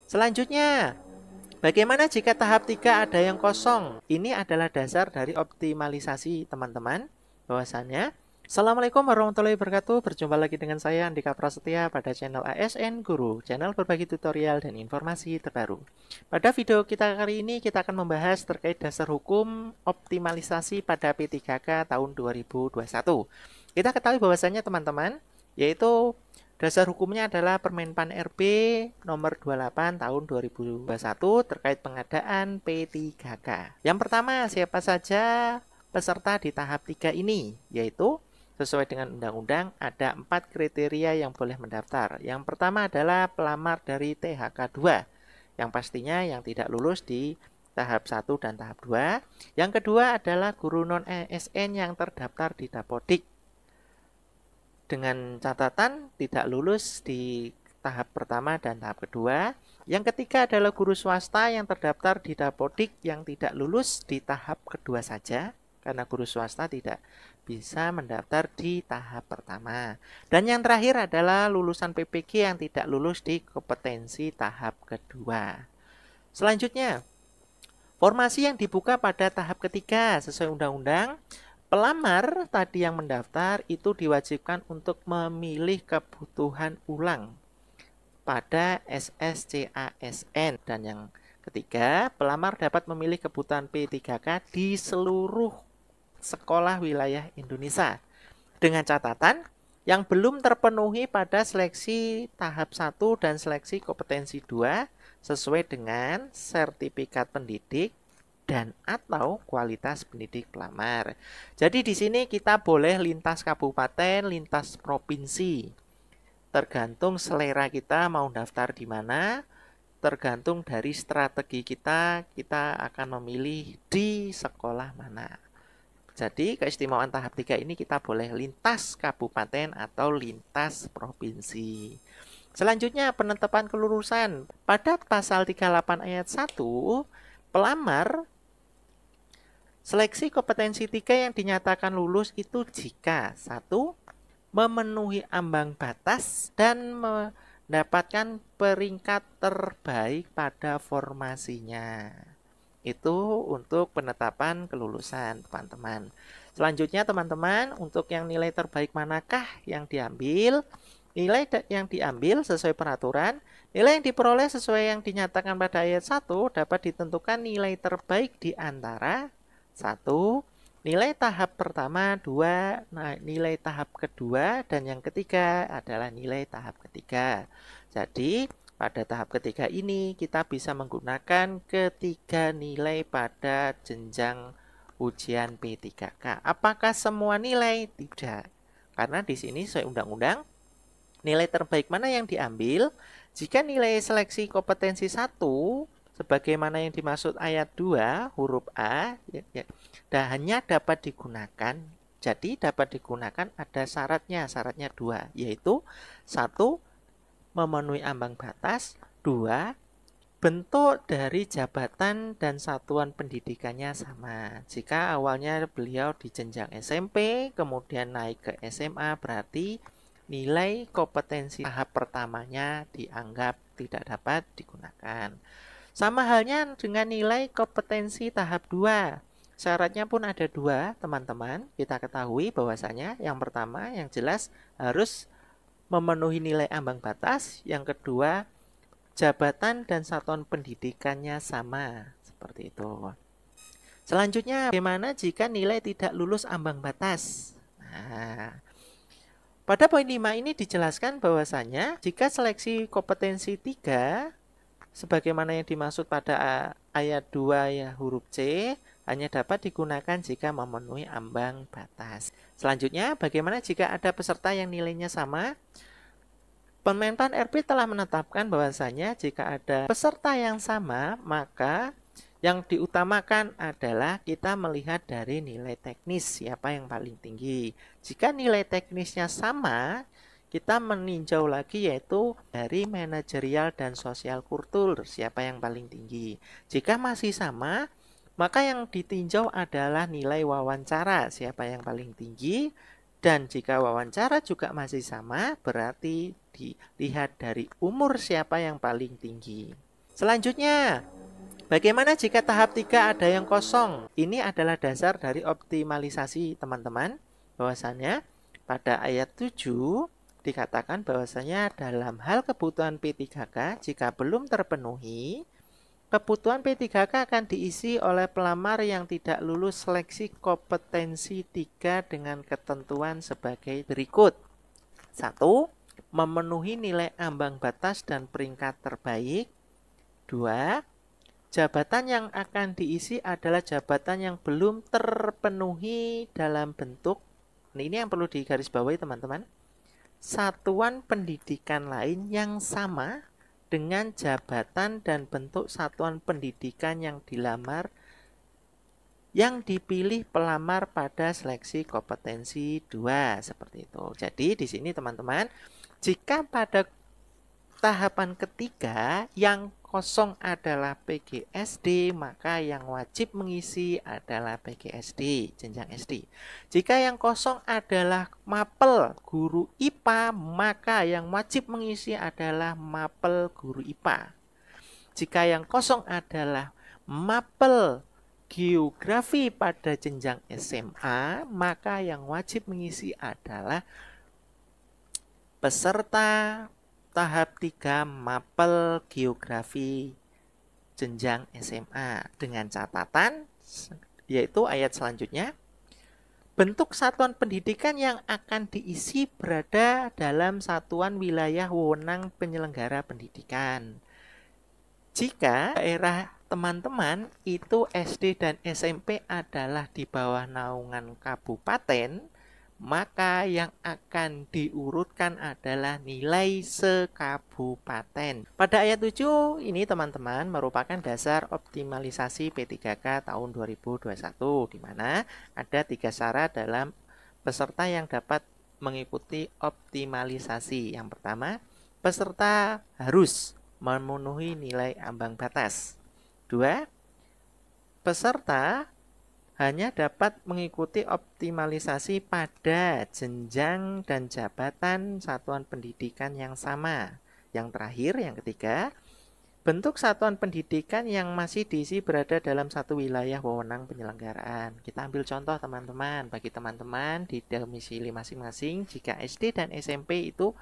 Selanjutnya, bagaimana jika tahap 3 ada yang kosong? Ini adalah dasar dari optimalisasi teman-teman. Bahwasannya, Assalamualaikum warahmatullahi wabarakatuh. Berjumpa lagi dengan saya Andika Prasetya pada channel ASN Guru, channel berbagi tutorial dan informasi terbaru. Pada video kita kali ini kita akan membahas terkait dasar hukum optimalisasi pada P3K tahun 2021. Kita ketahui bahwasannya teman-teman, yaitu dasar hukumnya adalah Permenpan RB nomor 28 tahun 2021 terkait pengadaan P3K. Yang pertama, siapa saja peserta di tahap 3 ini? Yaitu sesuai dengan undang-undang ada 4 kriteria yang boleh mendaftar. Yang pertama adalah pelamar dari THK 2, yang pastinya yang tidak lulus di tahap 1 dan tahap 2. Yang kedua adalah guru non-ASN yang terdaftar di Dapodik, dengan catatan tidak lulus di tahap pertama dan tahap kedua. Yang ketiga adalah guru swasta yang terdaftar di Dapodik yang tidak lulus di tahap kedua saja, karena guru swasta tidak bisa mendaftar di tahap pertama. Dan yang terakhir adalah lulusan PPG yang tidak lulus di kompetensi tahap kedua. Selanjutnya, formasi yang dibuka pada tahap ketiga sesuai undang-undang. Pelamar tadi yang mendaftar itu diwajibkan untuk memilih kebutuhan ulang pada SSCASN. Dan yang ketiga, pelamar dapat memilih kebutuhan P3K di seluruh sekolah wilayah Indonesia. Dengan catatan, yang belum terpenuhi pada seleksi tahap 1 dan seleksi kompetensi 2 sesuai dengan sertifikat pendidik dan atau kualitas pendidik pelamar. Jadi di sini kita boleh lintas kabupaten, lintas provinsi. Tergantung selera kita mau daftar di mana, tergantung dari strategi kita akan memilih di sekolah mana. Jadi keistimewaan tahap 3 ini kita boleh lintas kabupaten atau lintas provinsi. Selanjutnya, penetapan kelulusan. Pada pasal 38 ayat 1, pelamar seleksi kompetensi 3 yang dinyatakan lulus itu jika 1. Memenuhi ambang batas dan mendapatkan peringkat terbaik pada formasinya. Itu untuk penetapan kelulusan teman-teman. Selanjutnya teman-teman, untuk yang nilai terbaik manakah yang diambil? Nilai yang diambil sesuai peraturan, nilai yang diperoleh sesuai yang dinyatakan pada ayat 1 dapat ditentukan nilai terbaik di antara 1. Nilai tahap pertama, 2. Nilai tahap kedua, dan yang ketiga adalah nilai tahap ketiga. Jadi pada tahap ketiga ini kita bisa menggunakan ketiga nilai pada jenjang ujian P3K. Apakah semua nilai? Tidak. Karena di sini sesuai undang-undang, nilai terbaik mana yang diambil? Jika nilai seleksi kompetensi 1 sebagaimana yang dimaksud ayat 2 huruf A hanya dapat digunakan. Jadi dapat digunakan ada syaratnya 2, yaitu 1. Memenuhi ambang batas. 2. Bentuk dari jabatan dan satuan pendidikannya sama. Jika awalnya beliau di jenjang SMP, kemudian naik ke SMA, berarti nilai kompetensi tahap pertamanya dianggap tidak dapat digunakan. Sama halnya dengan nilai kompetensi tahap 2. Syaratnya pun ada 2, teman-teman. Kita ketahui bahwasanya yang pertama yang jelas harus memenuhi nilai ambang batas, yang kedua jabatan dan satuan pendidikannya sama, seperti itu. Selanjutnya, bagaimana jika nilai tidak lulus ambang batas? Nah, pada poin 5 ini dijelaskan bahwasanya jika seleksi kompetensi 3 sebagaimana yang dimaksud pada ayat 2 ya huruf C hanya dapat digunakan jika memenuhi ambang batas. Selanjutnya, bagaimana jika ada peserta yang nilainya sama? Permenpan RB telah menetapkan bahwasanya jika ada peserta yang sama, maka yang diutamakan adalah kita melihat dari nilai teknis, siapa yang paling tinggi. Jika nilai teknisnya sama, kita meninjau lagi yaitu dari manajerial dan sosial kultur, siapa yang paling tinggi. Jika masih sama, maka yang ditinjau adalah nilai wawancara, siapa yang paling tinggi. Dan jika wawancara juga masih sama, berarti dilihat dari umur siapa yang paling tinggi. Selanjutnya, bagaimana jika tahap 3 ada yang kosong? Ini adalah dasar dari optimalisasi teman-teman. Bahwasannya pada ayat 7 dikatakan bahwasanya dalam hal kebutuhan P3K jika belum terpenuhi, kebutuhan P3K akan diisi oleh pelamar yang tidak lulus seleksi kompetensi 3 dengan ketentuan sebagai berikut. 1. Memenuhi nilai ambang batas dan peringkat terbaik. 2. Jabatan yang akan diisi adalah jabatan yang belum terpenuhi dalam bentuk, ini yang perlu digarisbawahi teman-teman, satuan pendidikan lain yang sama dengan jabatan dan bentuk satuan pendidikan yang dilamar, yang dipilih pelamar pada seleksi kompetensi 2, seperti itu. Jadi di sini teman-teman, jika pada tahapan ketiga yang kosong adalah PGSD, maka yang wajib mengisi adalah PGSD, jenjang SD. Jika yang kosong adalah mapel guru IPA, maka yang wajib mengisi adalah mapel guru IPA. Jika yang kosong adalah mapel geografi pada jenjang SMA, maka yang wajib mengisi adalah peserta tahap 3 mapel geografi jenjang SMA, dengan catatan yaitu ayat selanjutnya, bentuk satuan pendidikan yang akan diisi berada dalam satuan wilayah wewenang penyelenggara pendidikan. Jika daerah teman-teman itu SD dan SMP adalah di bawah naungan kabupaten, maka yang akan diurutkan adalah nilai sekabupaten. Pada ayat 7 ini teman-teman merupakan dasar optimalisasi P3K tahun 2021, di mana ada 3 syarat dalam peserta yang dapat mengikuti optimalisasi. Yang pertama, peserta harus memenuhi nilai ambang batas. 2, peserta hanya dapat mengikuti optimalisasi pada jenjang dan jabatan satuan pendidikan yang sama. Yang terakhir, yang ketiga, bentuk satuan pendidikan yang masih diisi berada dalam satu wilayah wewenang penyelenggaraan. Kita ambil contoh teman-teman, bagi teman-teman di domisili masing-masing, jika SD dan SMP itu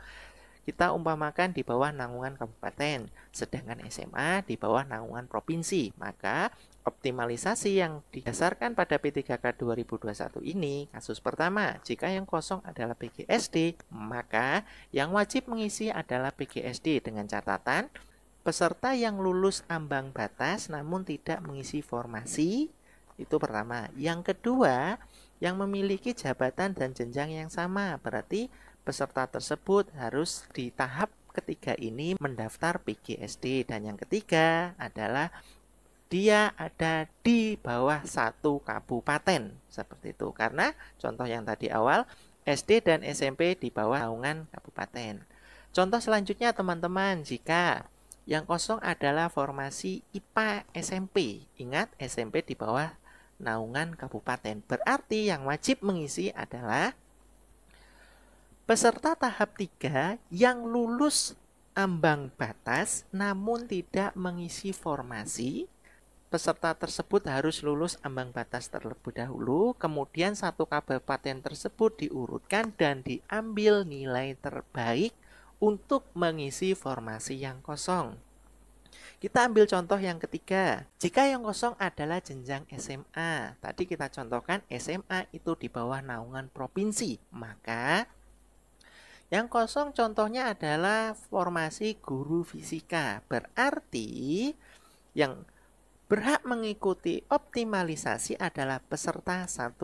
kita umpamakan di bawah naungan kabupaten, sedangkan SMA di bawah naungan provinsi, maka optimalisasi yang didasarkan pada P3K 2021 ini, kasus pertama, jika yang kosong adalah PGSD, maka yang wajib mengisi adalah PGSD dengan catatan peserta yang lulus ambang batas namun tidak mengisi formasi, itu pertama. Yang kedua, yang memiliki jabatan dan jenjang yang sama, berarti peserta tersebut harus di tahap ketiga ini mendaftar PGSD. Dan yang ketiga adalah dia ada di bawah satu kabupaten, seperti itu. Karena contoh yang tadi awal, SD dan SMP di bawah naungan kabupaten. Contoh selanjutnya teman-teman, jika yang kosong adalah formasi IPA SMP. Ingat, SMP di bawah naungan kabupaten. Berarti yang wajib mengisi adalah peserta tahap 3 yang lulus ambang batas namun tidak mengisi formasi. Peserta tersebut harus lulus ambang batas terlebih dahulu, kemudian satu kabupaten tersebut diurutkan dan diambil nilai terbaik untuk mengisi formasi yang kosong. Kita ambil contoh yang ketiga. Jika yang kosong adalah jenjang SMA, tadi kita contohkan SMA itu di bawah naungan provinsi, maka yang kosong contohnya adalah formasi guru fisika. Berarti yang berhak mengikuti optimalisasi adalah peserta 1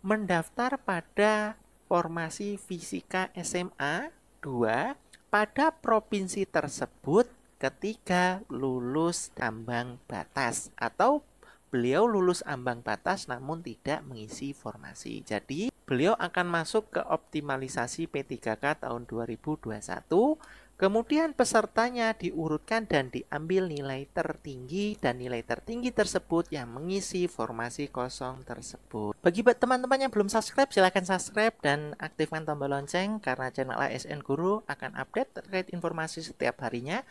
mendaftar pada formasi fisika SMA, 2 pada provinsi tersebut, ketiga lulus ambang batas atau beliau lulus ambang batas namun tidak mengisi formasi. Jadi beliau akan masuk ke optimalisasi P3K tahun 2021. Kemudian pesertanya diurutkan dan diambil nilai tertinggi, dan nilai tertinggi tersebut yang mengisi formasi kosong tersebut. Bagi teman-teman yang belum subscribe, silahkan subscribe dan aktifkan tombol lonceng karena channel ASN Guru akan update terkait informasi setiap harinya.